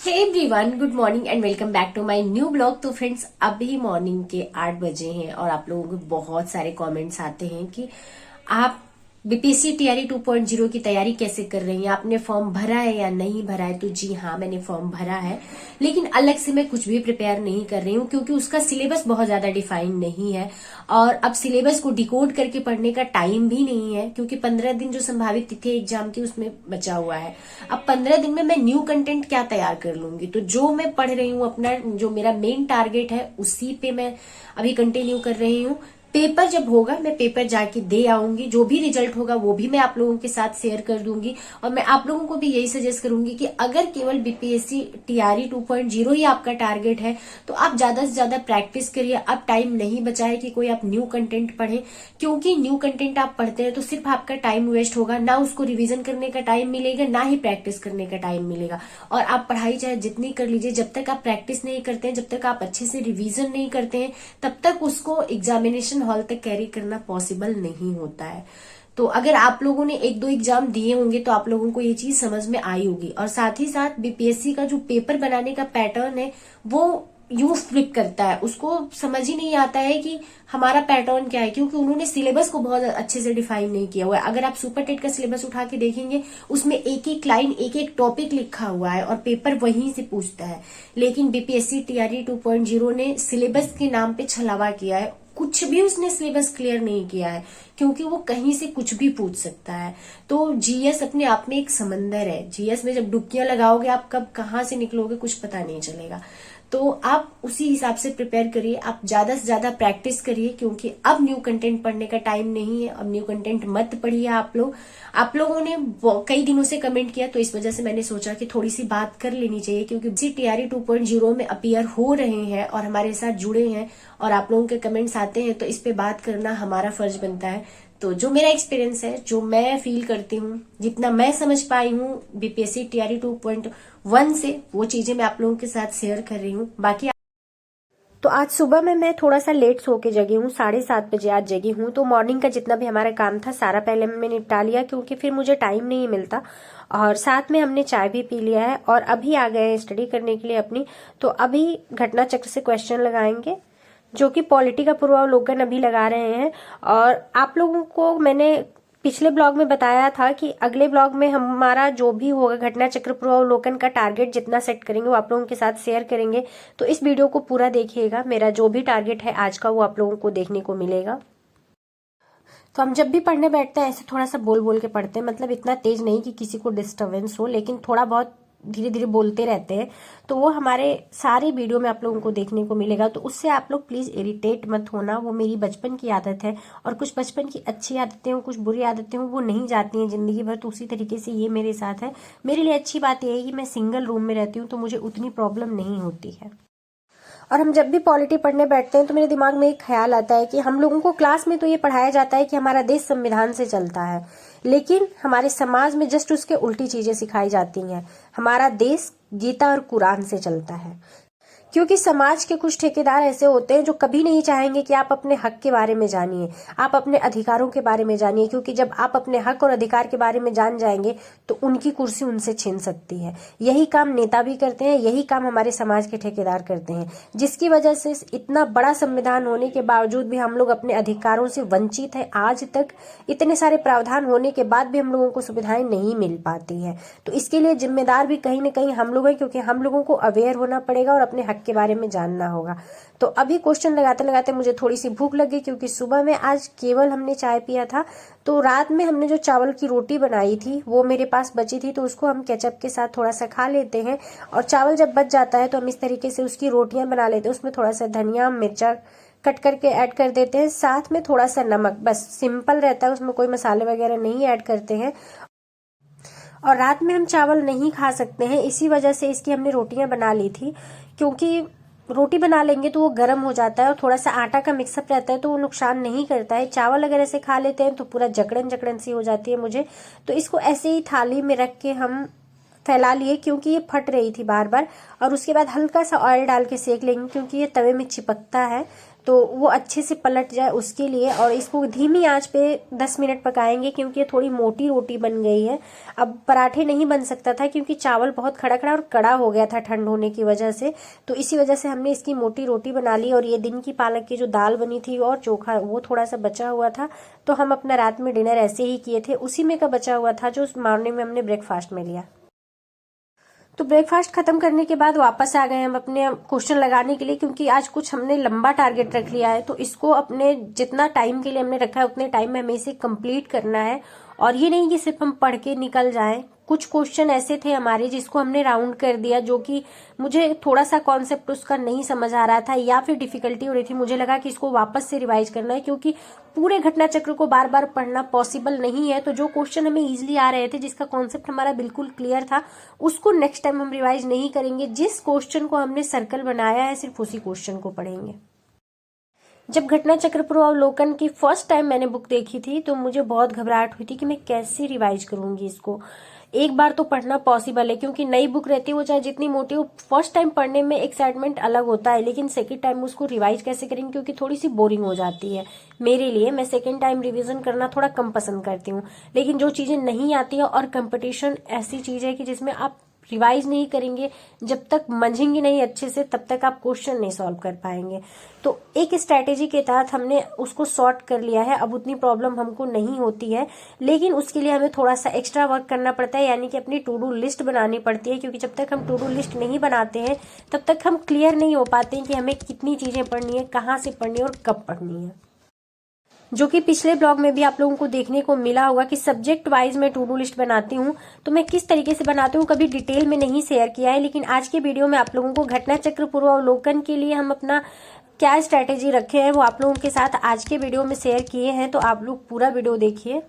Hey everyone, good morning and welcome back to my new blog. तो friends, अभी morning के 8 बजे हैं और आप लोगों को बहुत सारे कमेंट्स आते हैं कि आप बीपीएससी टीआरई 2.0 की तैयारी कैसे कर रही हैं, आपने फॉर्म भरा है या नहीं भरा है। तो जी हाँ, मैंने फॉर्म भरा है, लेकिन अलग से मैं कुछ भी प्रिपेयर नहीं कर रही हूँ क्योंकि उसका सिलेबस बहुत ज्यादा डिफाइन नहीं है और अब सिलेबस को डिकोड करके पढ़ने का टाइम भी नहीं है क्योंकि 15 दिन जो संभावित तिथि एग्जाम की उसमें बचा हुआ है। अब 15 दिन में मैं न्यू कंटेंट क्या तैयार कर लूंगी। तो जो मैं पढ़ रही हूँ, अपना जो मेरा मेन टारगेट है उसी पे मैं अभी कंटिन्यू कर रही हूँ। पेपर जब होगा मैं पेपर जाके दे आऊंगी, जो भी रिजल्ट होगा वो भी मैं आप लोगों के साथ शेयर कर दूंगी। और मैं आप लोगों को भी यही सजेस्ट करूंगी कि अगर केवल बीपीएससी टीआरई 2.0 ही आपका टारगेट है तो आप ज्यादा से ज्यादा प्रैक्टिस करिए। अब टाइम नहीं बचा है कि कोई आप न्यू कंटेंट पढ़े, क्योंकि न्यू कंटेंट आप पढ़ते हैं तो सिर्फ आपका टाइम वेस्ट होगा, ना उसको रिविजन करने का टाइम मिलेगा ना ही प्रैक्टिस करने का टाइम मिलेगा। और आप पढ़ाई चाहे जितनी कर लीजिए, जब तक आप प्रैक्टिस नहीं करते हैं, जब तक आप अच्छे से रिविजन नहीं करते हैं, तब तक उसको एग्जामिनेशन हॉल तक कैरी करना पॉसिबल नहीं होता है। तो अगर आप लोगों ने एक दो एग्जाम दिए होंगे तो आप लोगों को ये चीज समझ में आई होगी। और साथ ही साथ बीपीएससी का जो पेपर बनाने का पैटर्न है वो यूं फ्लिप करता है, उसको समझ ही नहीं आता है कि हमारा पैटर्न क्या है, क्योंकि उन्होंने सिलेबस को बहुत अच्छे से डिफाइन नहीं किया हुआ है। अगर आप सुपर टेट का सिलेबस उठा के देखेंगे, उसमें एक एक लाइन एक एक टॉपिक लिखा हुआ है और पेपर वहीं से पूछता है। लेकिन बीपीएससी टीआरई 2.0 ने सिलेबस के नाम पे छलावा किया है, कुछ भी उसने सिलेबस क्लियर नहीं किया है क्योंकि वो कहीं से कुछ भी पूछ सकता है। तो जीएस अपने आप में एक समंदर है, जीएस में जब डुबकियां लगाओगे आप कब कहाँ से निकलोगे कुछ पता नहीं चलेगा। तो आप उसी हिसाब से प्रिपेयर करिए, आप ज्यादा से ज्यादा प्रैक्टिस करिए क्योंकि अब न्यू कंटेंट पढ़ने का टाइम नहीं है। अब न्यू कंटेंट मत पढ़िए आप लोग। आप लोगों ने कई दिनों से कमेंट किया तो इस वजह से मैंने सोचा कि थोड़ी सी बात कर लेनी चाहिए, क्योंकि टीआरई 2.0 में अपीयर हो रहे हैं और हमारे साथ जुड़े हैं और आप लोगों के कमेंट्स आते हैं, तो इस पे बात करना हमारा फर्ज बनता है। तो जो मेरा एक्सपीरियंस है, जो मैं फील करती हूँ, जितना मैं समझ पाई हूँ बीपीएससी टीआरई 2.1 से, वो चीजें मैं आप लोगों के साथ शेयर कर रही हूँ। बाकी तो आज सुबह में मैं थोड़ा सा लेट सो के जगी हूँ, 7:30 बजे आज जगी हूँ। तो मॉर्निंग का जितना भी हमारा काम था सारा पहले मैंने निपटा लिया क्योंकि फिर मुझे टाइम नहीं मिलता। और साथ में हमने चाय भी पी लिया है और अभी आ गए हैं स्टडी करने के लिए अपनी। तो अभी घटना चक्र से क्वेश्चन लगाएंगे जो कि पॉलिटी का पूर्वावलोकन अभी लगा रहे हैं। और आप लोगों को मैंने पिछले ब्लॉग में बताया था कि अगले ब्लॉग में हमारा जो भी होगा घटना चक्र पूर्वावलोकन का टारगेट जितना सेट करेंगे वो आप लोगों के साथ शेयर करेंगे। तो इस वीडियो को पूरा देखिएगा, मेरा जो भी टारगेट है आज का वो आप लोगों को देखने को मिलेगा। तो हम जब भी पढ़ने बैठते हैं ऐसे थोड़ा सा बोल बोल के पढ़ते हैं, मतलब इतना तेज नहीं कि किसी को डिस्टर्बेंस हो, लेकिन थोड़ा बहुत धीरे धीरे बोलते रहते हैं। तो वो हमारे सारे वीडियो में आप लोगों को देखने को मिलेगा। तो उससे आप लोग प्लीज इरिटेट मत होना, वो मेरी बचपन की आदत है और कुछ बचपन की अच्छी आदतें हो, कुछ बुरी आदतें हो, वो नहीं जाती हैं जिंदगी भर। तो उसी तरीके से ये मेरे साथ है। मेरे लिए अच्छी बात यह है कि मैं सिंगल रूम में रहती हूँ तो मुझे उतनी प्रॉब्लम नहीं होती है। और हम जब भी पॉलिटी पढ़ने बैठते हैं तो मेरे दिमाग में एक ख्याल आता है कि हम लोगों को क्लास में तो ये पढ़ाया जाता है कि हमारा देश संविधान से चलता है, लेकिन हमारे समाज में जस्ट उसके उल्टी चीजें सिखाई जाती हैं। हमारा देश गीता और कुरान से चलता है, क्योंकि समाज के कुछ ठेकेदार ऐसे होते हैं जो कभी नहीं चाहेंगे कि आप अपने हक के बारे में जानिए, आप अपने अधिकारों के बारे में जानिए, क्योंकि जब आप अपने हक और अधिकार के बारे में जान जाएंगे तो उनकी कुर्सी उनसे छीन सकती है। यही काम नेता भी करते हैं, यही काम हमारे समाज के ठेकेदार करते हैं, जिसकी वजह से इतना बड़ा संविधान होने के बावजूद भी हम लोग अपने अधिकारों से वंचित है। आज तक इतने सारे प्रावधान होने के बाद भी हम लोगों को सुविधाएं नहीं मिल पाती है। तो इसके लिए जिम्मेदार भी कहीं ना कहीं हम लोग हैं, क्योंकि हम लोगों को अवेयर होना पड़ेगा और अपने हक के बारे में जानना होगा। तो अभी क्वेश्चन लगाते लगाते मुझे थोड़ी सी भूख लगी, क्योंकि सुबह में आज केवल हमने चाय पिया था। तो रात में हमने जो चावल की रोटी बनाई थी वो मेरे पास बची थी, तो उसको हम केचप के साथ थोड़ा सा खा लेते हैं। और चावल जब बच जाता है तो हम इस तरीके से उसकी रोटियां बना लेते हैं, उसमें थोड़ा सा धनिया मिर्चा कट करके ऐड कर देते हैं, साथ में थोड़ा सा नमक, बस सिंपल रहता है, उसमें कोई मसाले वगैरह नहीं ऐड करते हैं। और रात में हम चावल नहीं खा सकते हैं, इसी वजह से इसकी हमने रोटियां बना ली थी, क्योंकि रोटी बना लेंगे तो वो गर्म हो जाता है और थोड़ा सा आटा का मिक्सअप रहता है तो वो नुकसान नहीं करता है। चावल अगर ऐसे खा लेते हैं तो पूरा जकड़न जकड़न सी हो जाती है मुझे। तो इसको ऐसे ही थाली में रख के हम फैला लिए, क्योंकि ये फट रही थी बार बार। और उसके बाद हल्का सा ऑयल डाल के सेक लेंगे, क्योंकि ये तवे में चिपकता है। तो वो अच्छे से पलट जाए उसके लिए। और इसको धीमी आंच पे 10 मिनट पकाएंगे क्योंकि ये थोड़ी मोटी रोटी बन गई है। अब पराठे नहीं बन सकता था क्योंकि चावल बहुत खड़ा खड़ा और कड़ा हो गया था ठंड होने की वजह से, तो इसी वजह से हमने इसकी मोटी रोटी बना ली। और ये दिन की पालक की जो दाल बनी थी और चोखा वो थोड़ा सा बचा हुआ था, तो हम अपना रात में डिनर ऐसे ही किए थे, उसी में का बचा हुआ था जो मॉर्निंग में हमने ब्रेकफास्ट में लिया। तो ब्रेकफास्ट खत्म करने के बाद वापस आ गए हम अपने क्वेश्चन लगाने के लिए, क्योंकि आज कुछ हमने लंबा टारगेट रख लिया है, तो इसको अपने जितना टाइम के लिए हमने रखा है उतने टाइम में हमें इसे कंप्लीट करना है। और ये नहीं कि सिर्फ हम पढ़ के निकल जाएं। कुछ क्वेश्चन ऐसे थे हमारे जिसको हमने राउंड कर दिया, जो कि मुझे थोड़ा सा कॉन्सेप्ट उसका नहीं समझ आ रहा था या फिर डिफिकल्टी हो रही थी। मुझे लगा कि इसको वापस से रिवाइज करना है, क्योंकि पूरे घटना चक्र को बार बार पढ़ना पॉसिबल नहीं है। तो जो क्वेश्चन हमें इजिली आ रहे थे, जिसका कॉन्सेप्ट हमारा बिल्कुल क्लियर था, उसको नेक्स्ट टाइम हम रिवाइज नहीं करेंगे। जिस क्वेश्चन को हमने सर्कल बनाया है सिर्फ उसी क्वेश्चन को पढ़ेंगे। जब घटना चक्र पूर्वावलोकन की फर्स्ट टाइम मैंने बुक देखी थी तो मुझे बहुत घबराहट हुई थी कि मैं कैसे रिवाइज करूंगी इसको। एक बार तो पढ़ना पॉसिबल है क्योंकि नई बुक रहती है, वो चाहे जितनी मोटी हो, फर्स्ट टाइम पढ़ने में एक्साइटमेंट अलग होता है, लेकिन सेकंड टाइम उसको रिवाइज कैसे करेंगे क्योंकि थोड़ी सी बोरिंग हो जाती है मेरे लिए। मैं सेकंड टाइम रिवीजन करना थोड़ा कम पसंद करती हूँ, लेकिन जो चीजें नहीं आती है और कंपटीशन ऐसी चीज है कि जिसमें आप रिवाइज नहीं करेंगे, जब तक मंझेंगे नहीं अच्छे से, तब तक आप क्वेश्चन नहीं सॉल्व कर पाएंगे। तो एक स्ट्रैटेजी के तहत हमने उसको सॉर्ट कर लिया है, अब उतनी प्रॉब्लम हमको नहीं होती है। लेकिन उसके लिए हमें थोड़ा सा एक्स्ट्रा वर्क करना पड़ता है, यानी कि अपनी टू डू लिस्ट बनानी पड़ती है, क्योंकि जब तक हम टू डू लिस्ट नहीं बनाते हैं तब तक हम क्लियर नहीं हो पाते हैं कि हमें कितनी चीजें पढ़नी है, कहाँ से पढ़नी है और कब पढ़नी है। जो कि पिछले ब्लॉग में भी आप लोगों को देखने को मिला होगा कि सब्जेक्ट वाइज मैं टू डू लिस्ट बनाती हूँ, तो मैं किस तरीके से बनाती हूँ कभी डिटेल में नहीं शेयर किया है। लेकिन आज के वीडियो में आप लोगों को घटना चक्र पूर्वावलोकन के लिए हम अपना क्या स्ट्रैटेजी रखे हैं वो आप लोगों के साथ आज के वीडियो में शेयर किए हैं, तो आप लोग पूरा वीडियो देखिए।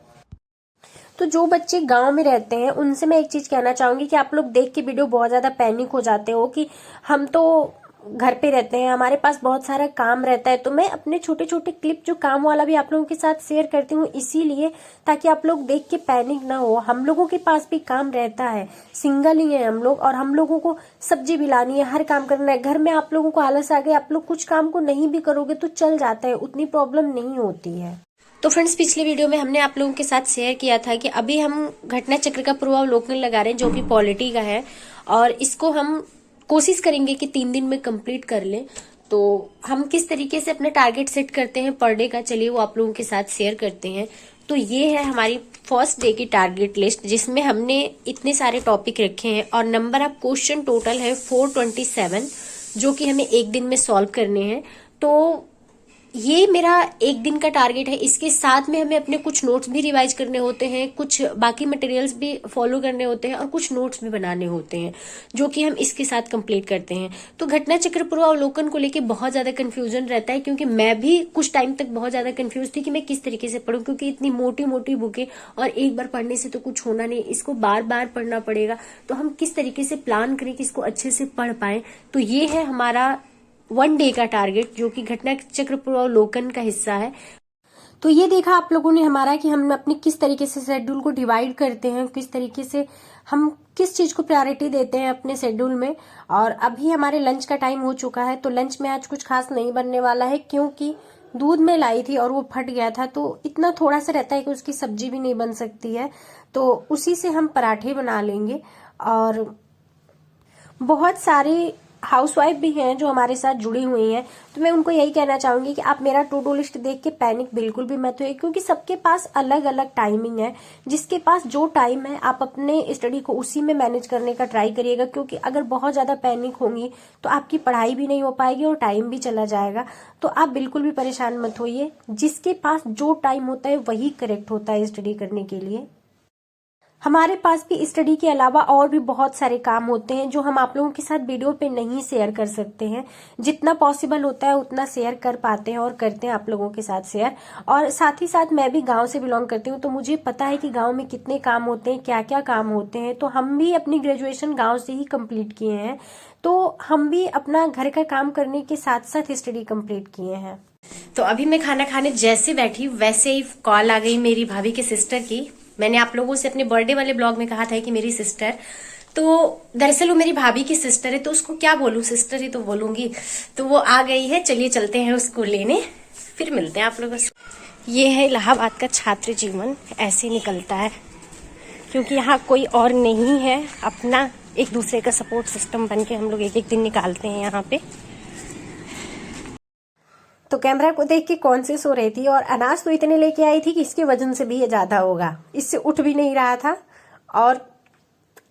तो जो बच्चे गांव में रहते हैं उनसे मैं एक चीज कहना चाहूंगी कि आप लोग देख के वीडियो बहुत ज्यादा पैनिक हो जाते हो कि हम तो घर पे रहते हैं, हमारे पास बहुत सारा काम रहता है। तो मैं अपने छोटे छोटे क्लिप जो काम वाला भी आप लोगों के साथ शेयर करती हूँ, इसीलिए ताकि आप लोग देख के पैनिक ना हो। हम लोगों के पास भी काम रहता है, सिंगल ही है हम लोग, और हम लोगों को सब्जी भी लानी है, हर काम करना है। घर में आप लोगों को आलस आ गया, आप लोग कुछ काम को नहीं भी करोगे तो चल जाता है, उतनी प्रॉब्लम नहीं होती है। तो फ्रेंड्स, पिछले वीडियो में हमने आप लोगों के साथ शेयर किया था कि अभी हम घटना चक्र का पूर्वावलोकन लगा रहे हैं, जो कि पॉलिटी का है, और इसको हम कोशिश करेंगे कि 3 दिन में कंप्लीट कर लें। तो हम किस तरीके से अपने टारगेट सेट करते हैं पर डे का, चलिए वो आप लोगों के साथ शेयर करते हैं। तो ये है हमारी फर्स्ट डे की टारगेट लिस्ट, जिसमें हमने इतने सारे टॉपिक रखे हैं और नंबर ऑफ क्वेश्चन टोटल है 427, जो कि हमें एक दिन में सॉल्व करने हैं। तो ये मेरा एक दिन का टारगेट है। इसके साथ में हमें अपने कुछ नोट्स भी रिवाइज करने होते हैं, कुछ बाकी मटेरियल्स भी फॉलो करने होते हैं और कुछ नोट्स भी बनाने होते हैं, जो कि हम इसके साथ कंप्लीट करते हैं। तो घटना चक्र पूर्वावलोकन को लेके बहुत ज्यादा कंफ्यूजन रहता है, क्योंकि मैं भी कुछ टाइम तक बहुत ज्यादा कंफ्यूज थी कि मैं किस तरीके से पढूं, क्योंकि इतनी मोटी मोटी बुकें और एक बार पढ़ने से तो कुछ होना नहीं, इसको बार बार पढ़ना पड़ेगा। तो हम किस तरीके से प्लान करें कि इसको अच्छे से पढ़ पाए। तो ये है हमारा 1 डे का टारगेट, जो कि घटना चक्र पूर्वावलोकन का हिस्सा है। तो ये देखा आप लोगों ने हमारा कि हम अपने किस तरीके से शेड्यूल को डिवाइड करते हैं, किस तरीके से हम किस चीज को प्रायोरिटी देते हैं अपने शेड्यूल में। और अभी हमारे लंच का टाइम हो चुका है, तो लंच में आज कुछ खास नहीं बनने वाला है, क्योंकि दूध में लाई थी और वो फट गया था, तो इतना थोड़ा सा रहता है कि उसकी सब्जी भी नहीं बन सकती है, तो उसी से हम पराठे बना लेंगे। और बहुत सारी हाउसवाइफ भी हैं जो हमारे साथ जुड़ी हुई हैं, तो मैं उनको यही कहना चाहूंगी कि आप मेरा टू डू लिस्ट देख के पैनिक बिल्कुल भी मत होइए, क्योंकि सबके पास अलग अलग टाइमिंग है। जिसके पास जो टाइम है आप अपने स्टडी को उसी में मैनेज करने का ट्राई करिएगा, क्योंकि अगर बहुत ज्यादा पैनिक होंगी तो आपकी पढ़ाई भी नहीं हो पाएगी और टाइम भी चला जाएगा। तो आप बिल्कुल भी परेशान मत होइए, जिसके पास जो टाइम होता है वही करेक्ट होता है स्टडी करने के लिए। हमारे पास भी स्टडी के अलावा और भी बहुत सारे काम होते हैं जो हम आप लोगों के साथ वीडियो पे नहीं शेयर कर सकते हैं। जितना पॉसिबल होता है उतना शेयर कर पाते हैं और करते हैं आप लोगों के साथ शेयर। और साथ ही साथ मैं भी गांव से बिलोंग करती हूँ, तो मुझे पता है कि गांव में कितने काम होते हैं, क्या क्या काम होते हैं। तो हम भी अपनी ग्रेजुएशन गाँव से ही कम्प्लीट किए हैं, तो हम भी अपना घर का काम करने के साथ साथ स्टडी कम्प्लीट किए हैं। तो अभी मैं खाना खाने जैसे बैठी वैसे ही कॉल आ गई मेरी भाभी के सिस्टर की। मैंने आप लोगों से अपने बर्थडे वाले ब्लॉग में कहा था कि मेरी सिस्टर तो दरअसल वो मेरी भाभी की सिस्टर है, तो उसको क्या बोलूं, सिस्टर ही तो बोलूंगी। तो वो आ गई है, चलिए चलते हैं उसको लेने, फिर मिलते हैं आप लोगों से। ये है इलाहाबाद का छात्र जीवन, ऐसे निकलता है क्योंकि यहाँ कोई और नहीं है, अपना एक दूसरे का सपोर्ट सिस्टम बन के हम लोग एक एक दिन निकालते हैं यहाँ पे। तो कैमरा को देख के कौन से सो रही थी, और अनाज तो इतने लेके आई थी कि इसके वजन से भी ये ज्यादा होगा, इससे उठ भी नहीं रहा था। और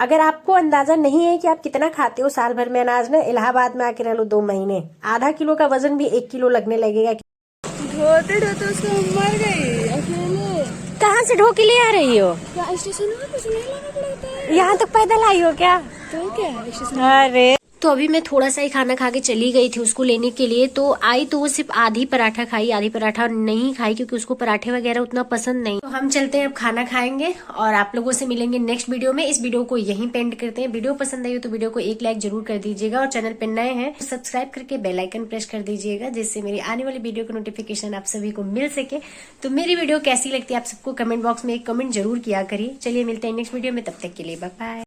अगर आपको अंदाजा नहीं है कि आप कितना खाते हो साल भर में अनाज ना, इलाहाबाद में आके रह लो 2 महीने, आधा किलो का वजन भी 1 किलो लगने लगेगा। ढोते ढोते उसको मर गई अकेले। कहाँ से ढो के ले आ रही हो? स्टेशन में कुछ नहीं लाना पड़ता है। यहाँ तक पैदल आई हो क्या? तो क्या स्टेशन। अरे तो अभी मैं थोड़ा सा ही खाना खा के चली गई थी उसको लेने के लिए, तो आई तो वो सिर्फ आधी पराठा खाई, आधी पराठा नहीं खाई क्योंकि उसको पराठे वगैरह उतना पसंद नहीं। तो हम चलते हैं अब खाना खाएंगे और आप लोगों से मिलेंगे नेक्स्ट वीडियो में। इस वीडियो को यहीं पेंड करते हैं। वीडियो पसंद आई हो तो वीडियो को एक लाइक जरूर कर दीजिएगा, और चैनल पे नए हैं तो सब्सक्राइब करके बेल आइकन प्रेस कर दीजिएगा, जिससे मेरी आने वाली वीडियो का नोटिफिकेशन आप सभी को मिल सके। तो मेरी वीडियो कैसी लगती है आप सबको कमेंट बॉक्स में एक कमेंट जरूर किया करिए। चलिए मिलते हैं नेक्स्ट वीडियो में, तब तक के लिए बाय बाय।